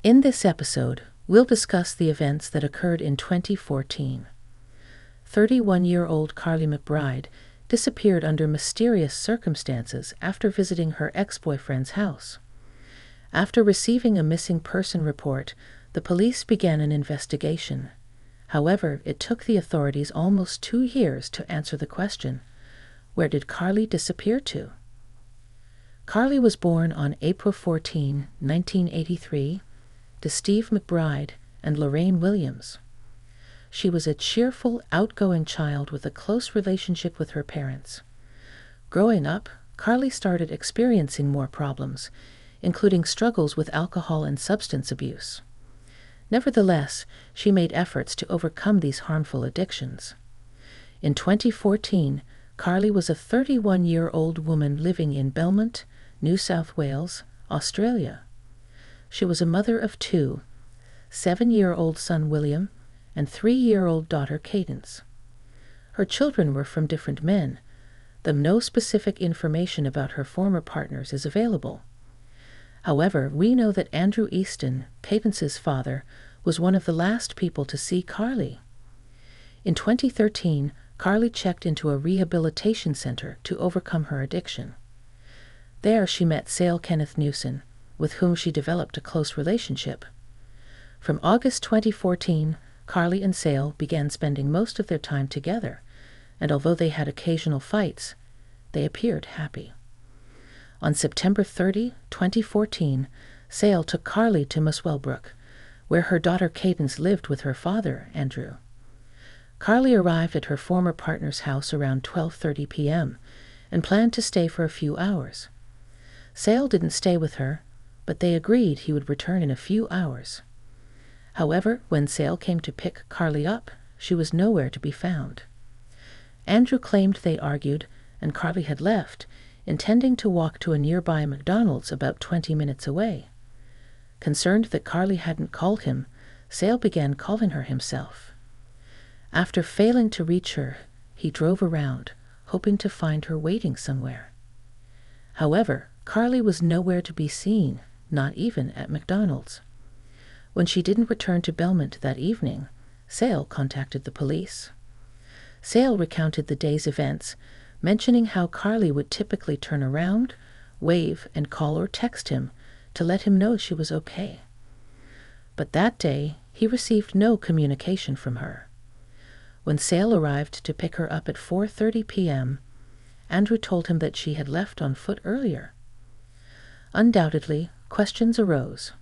In this episode, we'll discuss the events that occurred in 2014. 31-year-old Carly McBride disappeared under mysterious circumstances after visiting her ex-boyfriend's house. After receiving a missing person report, the police began an investigation. However, it took the authorities almost 2 years to answer the question, where did Carly disappear to? Carly was born on April 14, 1983, to Steve McBride and Lorraine Williams. She was a cheerful, outgoing child with a close relationship with her parents. Growing up, Carly started experiencing more problems, including struggles with alcohol and substance abuse. Nevertheless, she made efforts to overcome these harmful addictions. In 2014, Carly was a 31-year-old woman living in Belmont, New South Wales, Australia. She was a mother of 2, 7-year-old son William and 3-year-old daughter Cadence. Her children were from different men, though no specific information about her former partners is available. However, we know that Andrew Easton, Cadence's father, was one of the last people to see Carly. In 2013, Carly checked into a rehabilitation center to overcome her addiction. There she met Sale Kenneth Newson, with whom she developed a close relationship. From August 2014, Carly and Sale began spending most of their time together, and although they had occasional fights, they appeared happy. On September 30, 2014, Sale took Carly to Muswellbrook, where her daughter Cadence lived with her father, Andrew. Carly arrived at her former partner's house around 12:30 p.m. and planned to stay for a few hours. Sale didn't stay with her, but they agreed he would return in a few hours. However, when Sale came to pick Carly up, she was nowhere to be found. Andrew claimed they argued, and Carly had left, intending to walk to a nearby McDonald's about 20 minutes away. Concerned that Carly hadn't called him, Sale began calling her himself. After failing to reach her, he drove around, hoping to find her waiting somewhere. However, Carly was nowhere to be seen, not even at McDonald's. When she didn't return to Belmont that evening, Sale contacted the police. Sale recounted the day's events, mentioning how Carly would typically turn around, wave, and call or text him to let him know she was okay. But that day, he received no communication from her. When Sale arrived to pick her up at 4:30 p.m., Andrew told him that she had left on foot earlier. Undoubtedly, questions arose.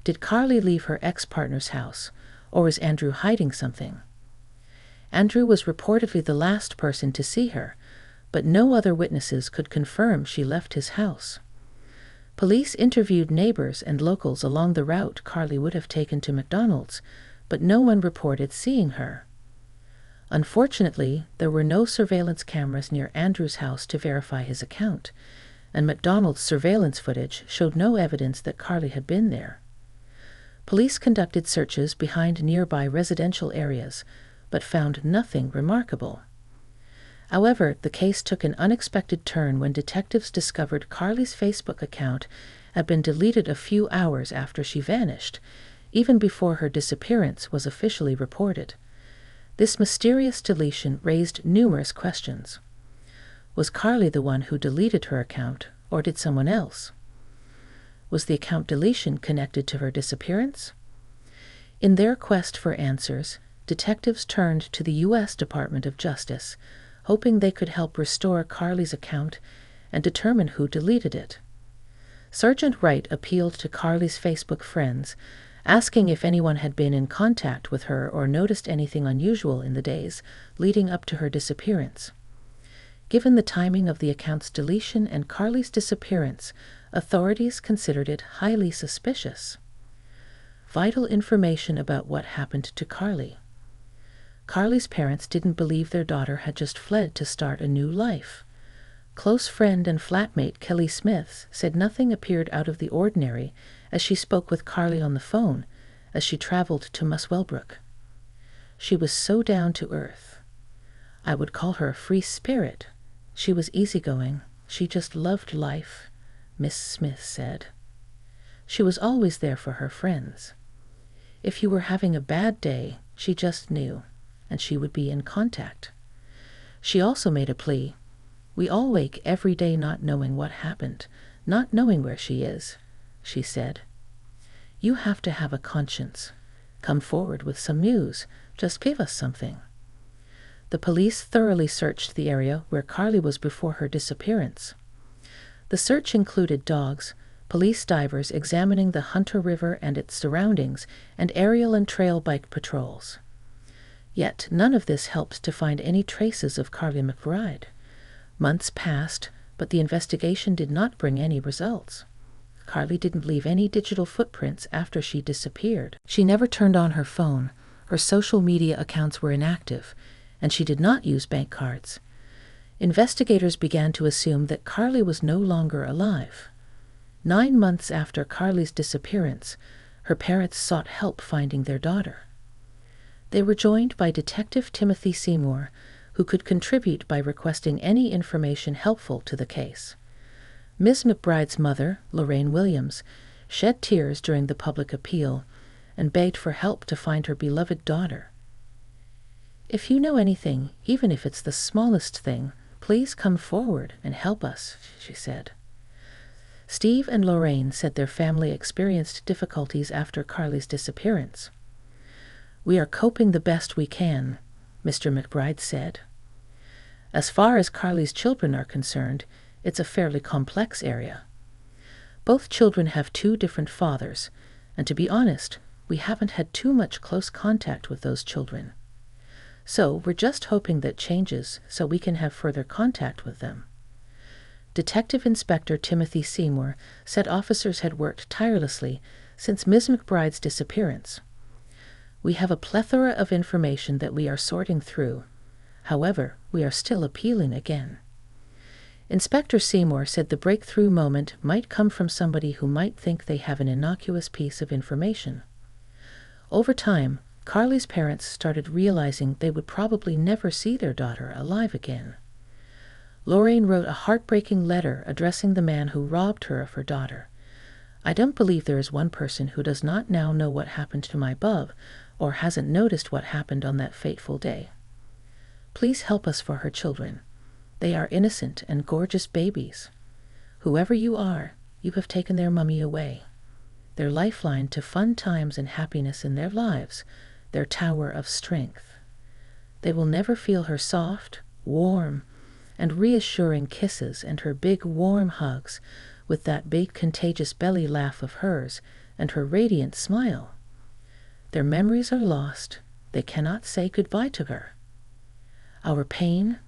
Did Carly leave her ex-partner's house, or was Andrew hiding something? Andrew was reportedly the last person to see her, but no other witnesses could confirm she left his house. Police interviewed neighbors and locals along the route Carly would have taken to McDonald's, but no one reported seeing her. Unfortunately, there were no surveillance cameras near Andrew's house to verify his account, and McDonald's surveillance footage showed no evidence that Carly had been there. Police conducted searches behind nearby residential areas, but found nothing remarkable. However, the case took an unexpected turn when detectives discovered Carly's Facebook account had been deleted a few hours after she vanished, even before her disappearance was officially reported. This mysterious deletion raised numerous questions. Was Carly the one who deleted her account, or did someone else? Was the account deletion connected to her disappearance? In their quest for answers, detectives turned to the U.S. Department of Justice, hoping they could help restore Carly's account and determine who deleted it. Sergeant Wright appealed to Carly's Facebook friends, asking if anyone had been in contact with her or noticed anything unusual in the days leading up to her disappearance. Given the timing of the account's deletion and Carly's disappearance, authorities considered it highly suspicious. Vital information about what happened to Carly. Carly's parents didn't believe their daughter had just fled to start a new life. Close friend and flatmate Kelly Smith said nothing appeared out of the ordinary as she spoke with Carly on the phone as she traveled to Muswellbrook. She was so down to earth. I would call her a free spirit. She was easygoing. She just loved life, Miss Smith said. She was always there for her friends. If you were having a bad day, she just knew, and she would be in contact. She also made a plea. We all wake every day not knowing what happened, not knowing where she is, she said. You have to have a conscience. Come forward with some news. Just give us something. The police thoroughly searched the area where Carly was before her disappearance. The search included dogs, police divers examining the Hunter River and its surroundings, and aerial and trail bike patrols. Yet none of this helped to find any traces of Carly McBride. Months passed, but the investigation did not bring any results. Carly didn't leave any digital footprints after she disappeared. She never turned on her phone, her social media accounts were inactive, and she did not use bank cards. Investigators began to assume that Carly was no longer alive. 9 months after Carly's disappearance, her parents sought help finding their daughter. They were joined by Detective Timothy Seymour, who could contribute by requesting any information helpful to the case. Ms. McBride's mother, Lorraine Williams, shed tears during the public appeal and begged for help to find her beloved daughter. If you know anything, even if it's the smallest thing, please come forward and help us, she said. Steve and Lorraine said their family experienced difficulties after Carly's disappearance. We are coping the best we can, Mr. McBride said. As far as Carly's children are concerned, it's a fairly complex area. Both children have 2 different fathers, and to be honest, we haven't had too much close contact with those children. So we're just hoping that changes so we can have further contact with them. Detective Inspector Timothy Seymour said officers had worked tirelessly since Ms. McBride's disappearance. We have a plethora of information that we are sorting through. However, we are still appealing again. Inspector Seymour said the breakthrough moment might come from somebody who might think they have an innocuous piece of information. Over time, Carly's parents started realizing they would probably never see their daughter alive again. Lorraine wrote a heartbreaking letter addressing the man who robbed her of her daughter. I don't believe there is one person who does not now know what happened to my bub, or hasn't noticed what happened on that fateful day. Please help us for her children. They are innocent and gorgeous babies. Whoever you are, you have taken their mummy away. Their lifeline to fun times and happiness in their lives, their tower of strength. They will never feel her soft, warm, and reassuring kisses and her big warm hugs with that big contagious belly laugh of hers and her radiant smile. Their memories are lost. They cannot say goodbye to her. Our pain,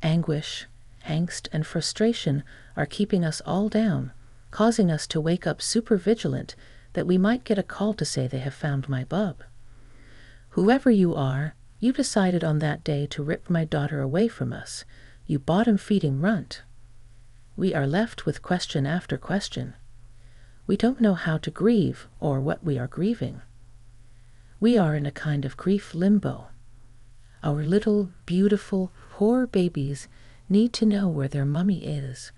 anguish, angst, and frustration are keeping us all down, causing us to wake up super vigilant that we might get a call to say they have found my bub. Whoever you are, you decided on that day to rip my daughter away from us, you bottom-feeding runt. We are left with question after question. We don't know how to grieve or what we are grieving. We are in a kind of grief limbo. Our little, beautiful, poor babies need to know where their mummy is.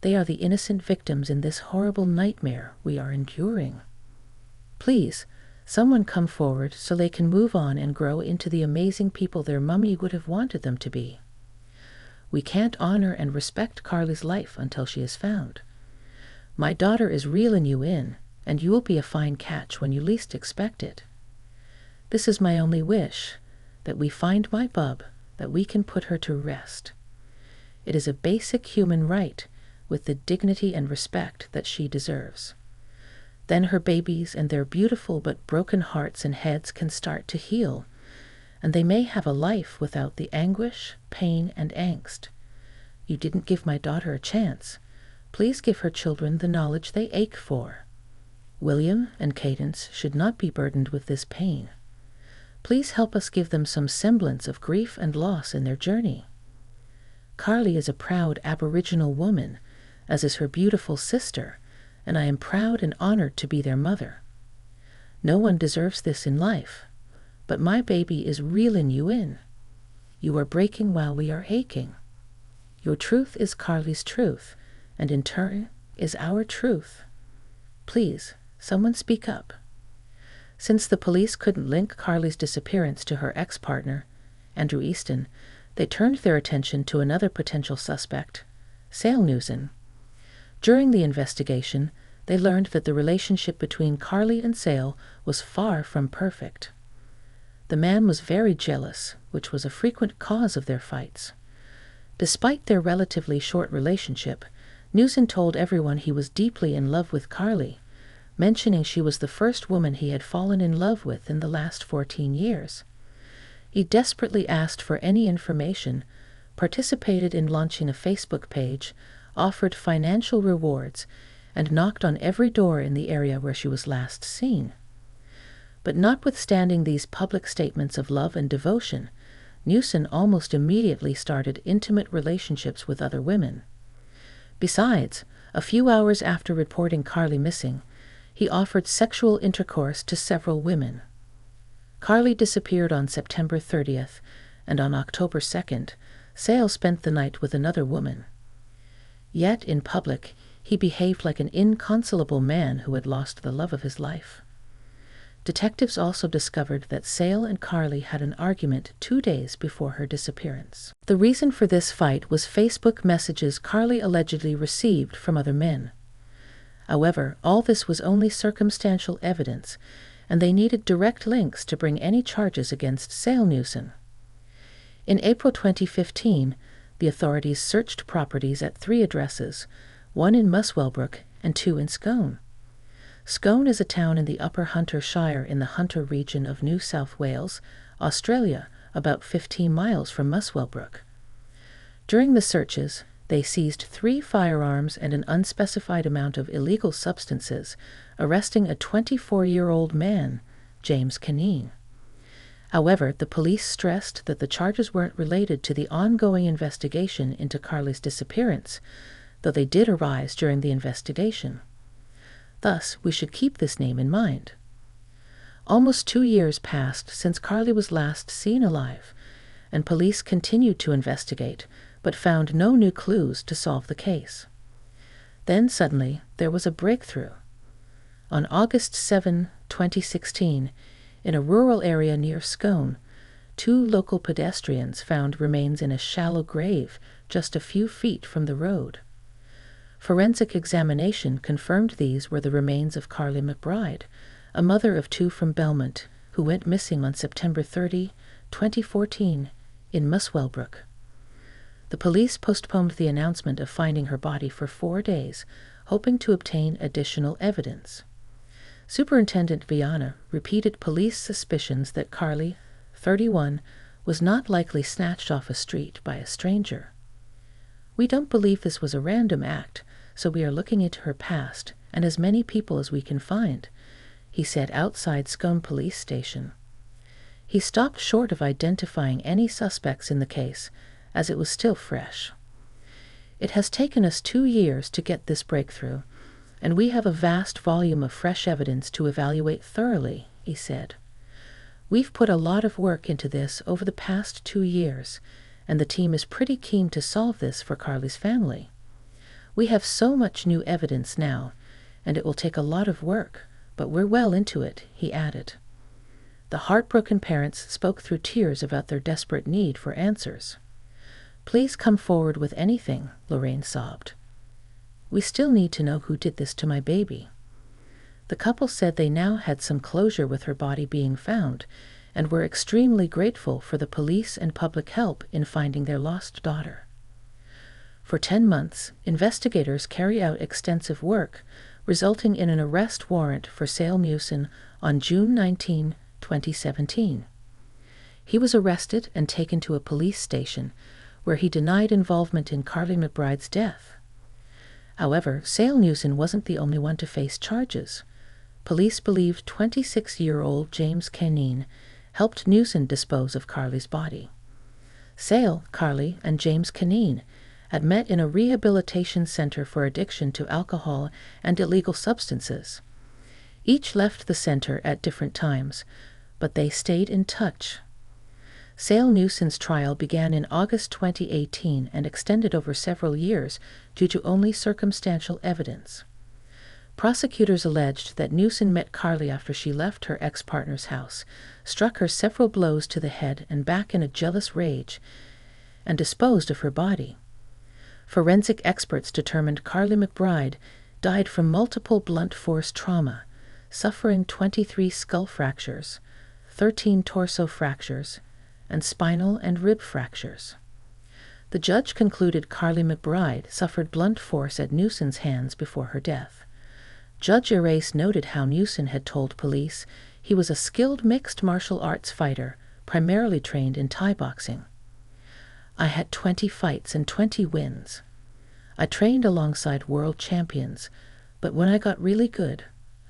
They are the innocent victims in this horrible nightmare we are enduring. Please, someone come forward so they can move on and grow into the amazing people their mummy would have wanted them to be. We can't honor and respect Carly's life until she is found. My daughter is reeling you in, and you will be a fine catch when you least expect it. This is my only wish, that we find my bub, that we can put her to rest. It is a basic human right, with the dignity and respect that she deserves. Then her babies and their beautiful but broken hearts and heads can start to heal, and they may have a life without the anguish, pain, and angst. You didn't give my daughter a chance. Please give her children the knowledge they ache for. William and Cadence should not be burdened with this pain. Please help us give them some semblance of grief and loss in their journey. Carly is a proud Aboriginal woman, as is her beautiful sister, and I am proud and honored to be their mother. No one deserves this in life, but my baby is reeling you in. You are breaking while we are aching. Your truth is Carly's truth, and in turn is our truth. Please, someone speak up." Since the police couldn't link Carly's disappearance to her ex-partner, Andrew Easton, they turned their attention to another potential suspect, Sale Newson. During the investigation, they learned that the relationship between Carly and Sale was far from perfect. The man was very jealous, which was a frequent cause of their fights. Despite their relatively short relationship, Newson told everyone he was deeply in love with Carly, mentioning she was the first woman he had fallen in love with in the last 14 years. He desperately asked for any information, participated in launching a Facebook page, offered financial rewards, and knocked on every door in the area where she was last seen. But notwithstanding these public statements of love and devotion, Newson almost immediately started intimate relationships with other women. Besides, a few hours after reporting Carly missing, he offered sexual intercourse to several women. Carly disappeared on September 30th, and on October 2nd, Sale spent the night with another woman. Yet, in public, he behaved like an inconsolable man who had lost the love of his life. Detectives also discovered that Sale and Carly had an argument 2 days before her disappearance. The reason for this fight was Facebook messages Carly allegedly received from other men. However, all this was only circumstantial evidence, and they needed direct links to bring any charges against Sale Newson. In April 2015, the authorities searched properties at 3 addresses, one in Muswellbrook and 2 in Scone. Scone is a town in the Upper Hunter Shire in the Hunter region of New South Wales, Australia, about 15 miles from Muswellbrook. During the searches, they seized 3 firearms and an unspecified amount of illegal substances, arresting a 24-year-old man, James Canine. However, the police stressed that the charges weren't related to the ongoing investigation into Carly's disappearance, though they did arise during the investigation. Thus, we should keep this name in mind. Almost 2 years passed since Carly was last seen alive, and police continued to investigate, but found no new clues to solve the case. Then suddenly, there was a breakthrough. On August 7, 2016, in a rural area near Scone, 2 local pedestrians found remains in a shallow grave just a few feet from the road. Forensic examination confirmed these were the remains of Carly McBride, a mother of 2 from Belmont, who went missing on September 30, 2014, in Muswellbrook. The police postponed the announcement of finding her body for 4 days, hoping to obtain additional evidence. Superintendent Viana repeated police suspicions that Carly, 31, was not likely snatched off a street by a stranger. "We don't believe this was a random act, so we are looking into her past and as many people as we can find," he said outside Scone Police Station. He stopped short of identifying any suspects in the case, as it was still fresh. "It has taken us 2 years to get this breakthrough, and we have a vast volume of fresh evidence to evaluate thoroughly," he said. "We've put a lot of work into this over the past 2 years, and the team is pretty keen to solve this for Carly's family. We have so much new evidence now, and it will take a lot of work, but we're well into it," he added. The heartbroken parents spoke through tears about their desperate need for answers. "Please come forward with anything," Lorraine sobbed. "We still need to know who did this to my baby." The couple said they now had some closure with her body being found, and were extremely grateful for the police and public help in finding their lost daughter. For 10 months, investigators carry out extensive work, resulting in an arrest warrant for Sale Newson on June 19, 2017. He was arrested and taken to a police station, where he denied involvement in Carly McBride's death. However, Sale Newson wasn't the only one to face charges. Police believe 26-year-old James Canine helped Newson dispose of Carly's body. Sale, Carly, and James Canine had met in a rehabilitation center for addiction to alcohol and illegal substances. Each left the center at different times, but they stayed in touch. Sale Newson's trial began in August 2018 and extended over several years due to only circumstantial evidence. Prosecutors alleged that Newson met Carly after she left her ex-partner's house, struck her several blows to the head and back in a jealous rage, and disposed of her body. Forensic experts determined Carly McBride died from multiple blunt force trauma, suffering 23 skull fractures, 13 torso fractures, and spinal and rib fractures. The judge concluded Carly McBride suffered blunt force at Newson's hands before her death. Judge Erase noted how Newson had told police he was a skilled mixed martial arts fighter, primarily trained in Thai boxing. "I had 20 fights and 20 wins. I trained alongside world champions, but when I got really good,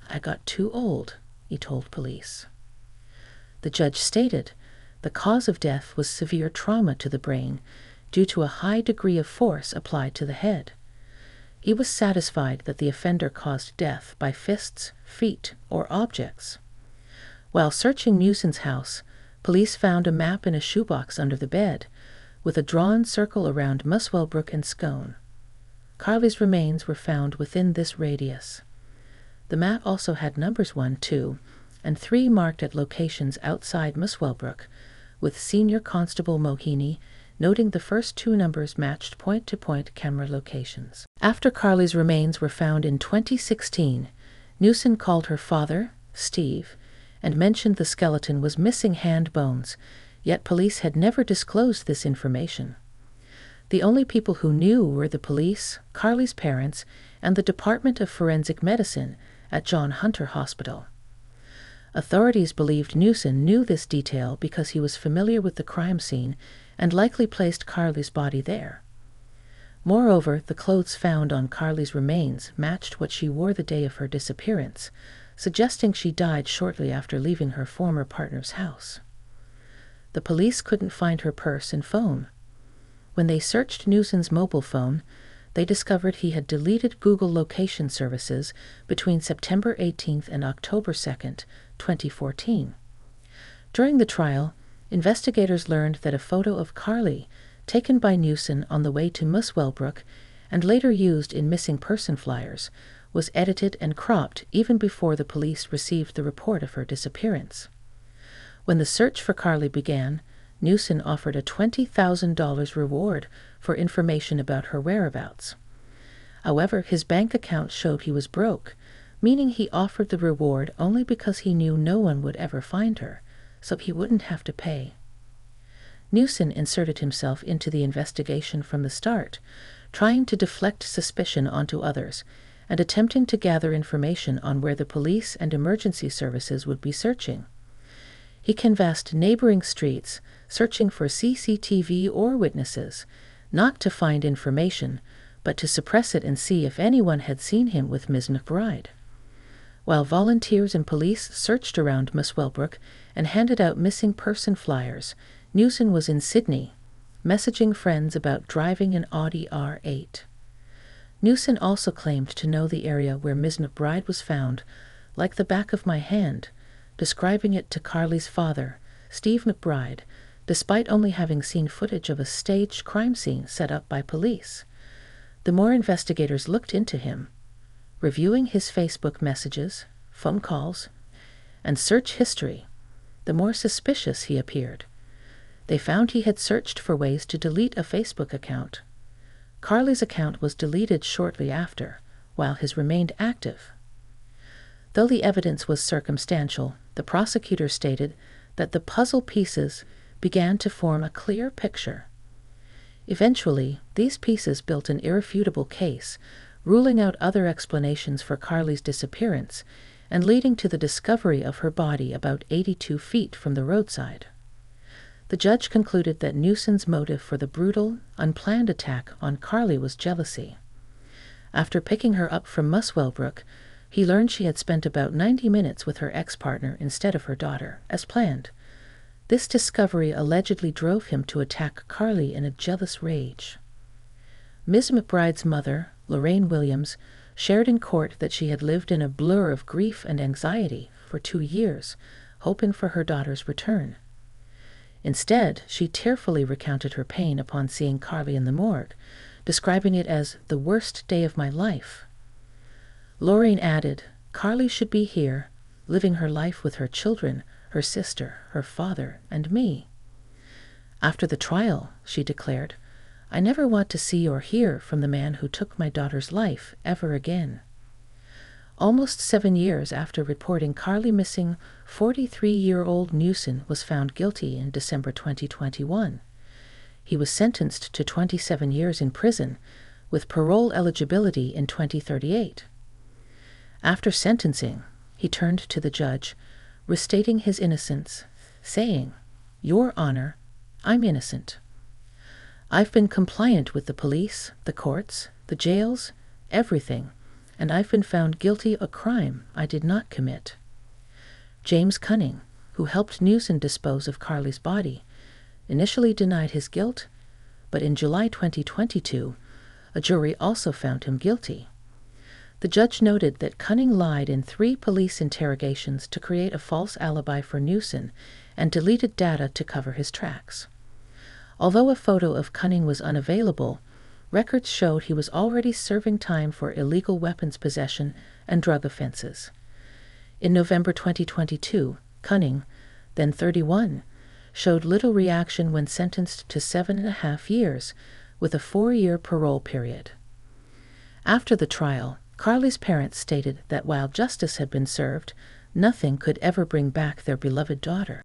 I got too old," he told police. The judge stated the cause of death was severe trauma to the brain due to a high degree of force applied to the head. He was satisfied that the offender caused death by fists, feet, or objects. While searching Newson's house, police found a map in a shoebox under the bed, with a drawn circle around Muswellbrook and Scone. Carly's remains were found within this radius. The map also had numbers 1, 2, and 3 marked at locations outside Muswellbrook, with Senior Constable Mohini noting the first 2 numbers matched point-to-point camera locations. After Carly's remains were found in 2016, Newson called her father, Steve, and mentioned the skeleton was missing hand bones, yet police had never disclosed this information. The only people who knew were the police, Carly's parents, and the Department of Forensic Medicine at John Hunter Hospital. Authorities believed Newson knew this detail because he was familiar with the crime scene and likely placed Carly's body there. Moreover, the clothes found on Carly's remains matched what she wore the day of her disappearance, suggesting she died shortly after leaving her former partner's house. The police couldn't find her purse and phone. When they searched Newson's mobile phone, they discovered he had deleted Google location services between September 18th and October 2nd, 2014. During the trial, investigators learned that a photo of Carly, taken by Newson on the way to Muswellbrook and later used in missing person flyers, was edited and cropped even before the police received the report of her disappearance. When the search for Carly began, Newson offered a $20,000 reward for information about her whereabouts. However, his bank account showed he was broke, meaning he offered the reward only because he knew no one would ever find her, so he wouldn't have to pay. Newson inserted himself into the investigation from the start, trying to deflect suspicion onto others and attempting to gather information on where the police and emergency services would be searching. He canvassed neighboring streets, searching for CCTV or witnesses, not to find information, but to suppress it and see if anyone had seen him with Ms. McBride. While volunteers and police searched around Muswellbrook and handed out missing person flyers, Newson was in Sydney, messaging friends about driving an Audi R8. Newson also claimed to know the area where Ms. McBride was found, like the back of my hand, describing it to Carly's father, Steve McBride, despite only having seen footage of a staged crime scene set up by police. The more investigators looked into him, reviewing his Facebook messages, phone calls, and search history, the more suspicious he appeared. They found he had searched for ways to delete a Facebook account. Carly's account was deleted shortly after, while his remained active. Though the evidence was circumstantial, the prosecutor stated that the puzzle pieces began to form a clear picture. Eventually, these pieces built an irrefutable case, ruling out other explanations for Carly's disappearance and leading to the discovery of her body about 82 feet from the roadside. The judge concluded that Newson's motive for the brutal, unplanned attack on Carly was jealousy. After picking her up from Muswellbrook, he learned she had spent about 90 minutes with her ex-partner instead of her daughter, as planned. This discovery allegedly drove him to attack Carly in a jealous rage. Ms. McBride's mother, Lorraine Williams, shared in court that she had lived in a blur of grief and anxiety for 2 years, hoping for her daughter's return. Instead, she tearfully recounted her pain upon seeing Carly in the morgue, describing it as the worst day of my life. Lorraine added, "Carly should be here, living her life with her children, her sister, her father, and me." After the trial, she declared, "I never want to see or hear from the man who took my daughter's life ever again." Almost 7 years after reporting Carly missing, 43-year-old Newson was found guilty in December 2021. He was sentenced to 27 years in prison, with parole eligibility in 2038. After sentencing, he turned to the judge, restating his innocence, saying, "Your Honor, I'm innocent. I've been compliant with the police, the courts, the jails, everything, and I've been found guilty of a crime I did not commit." James Cunning, who helped Newson dispose of Carly's body, initially denied his guilt, but in July 2022, a jury also found him guilty. The judge noted that Cunning lied in 3 police interrogations to create a false alibi for Newson and deleted data to cover his tracks. Although a photo of Cunning was unavailable, records showed he was already serving time for illegal weapons possession and drug offenses. In November 2022, Cunning, then 31, showed little reaction when sentenced to 7.5 years, with a 4-year parole period. After the trial, Carly's parents stated that while justice had been served, nothing could ever bring back their beloved daughter.